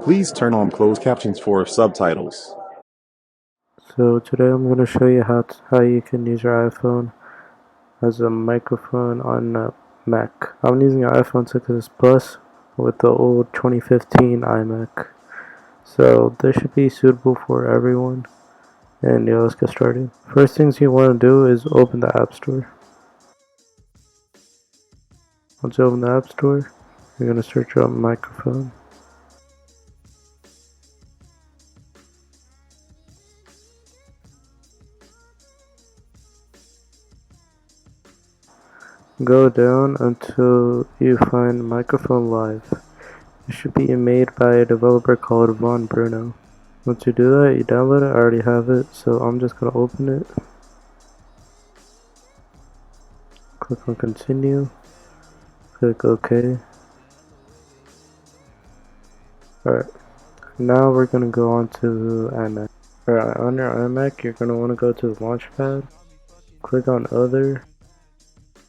Please turn on closed captions for subtitles. So today I'm going to show you how you can use your iPhone as a microphone on a Mac. I'm using an iPhone 6s Plus with the old 2015 iMac. So this should be suitable for everyone. And yeah, let's get started. First things you want to do is open the App Store. Once you open the App Store, you're going to search up microphone. Go down until you find Microphone Live. It should be made by a developer called Von Bruno. Once you do that, you download it. I already have it, so I'm just going to open it. Click on continue. Click OK. Alright, now we're going to go on to iMac. Alright, on your iMac, you're going to want to go to the Launchpad. Click on Other.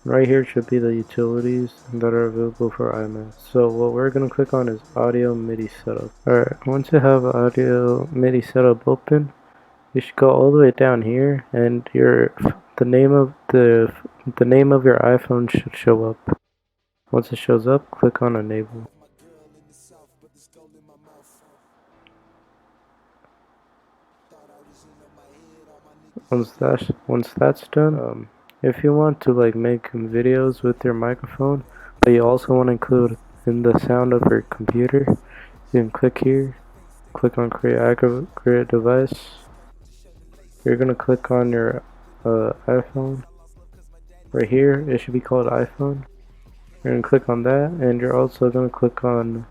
Right here should be the utilities that are available for iMac. So what we're going to click on is Audio MIDI Setup. Alright, once you have Audio MIDI Setup open, you should go all the way down here, and the name of your iPhone should show up. Once it shows up, click on Enable. Once that's done, if you want to make videos with your microphone, but you also want to include in the sound of your computer, you can click here, click on create device. You're gonna click on your iPhone. Right here, it should be called iPhone. You're gonna click on that, and you're also gonna click on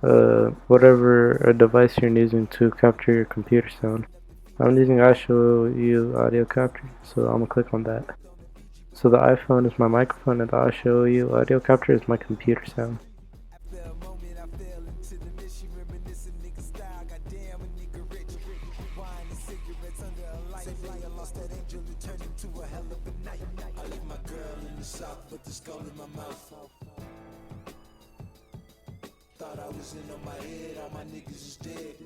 whatever device you're using to capture your computer sound. I'm using iShowU audio capture, so I'm gonna click on that. So the iPhone is my microphone, and the iShowU audio capture is my computer sound. Thought I was in on my head, all my niggas is dead.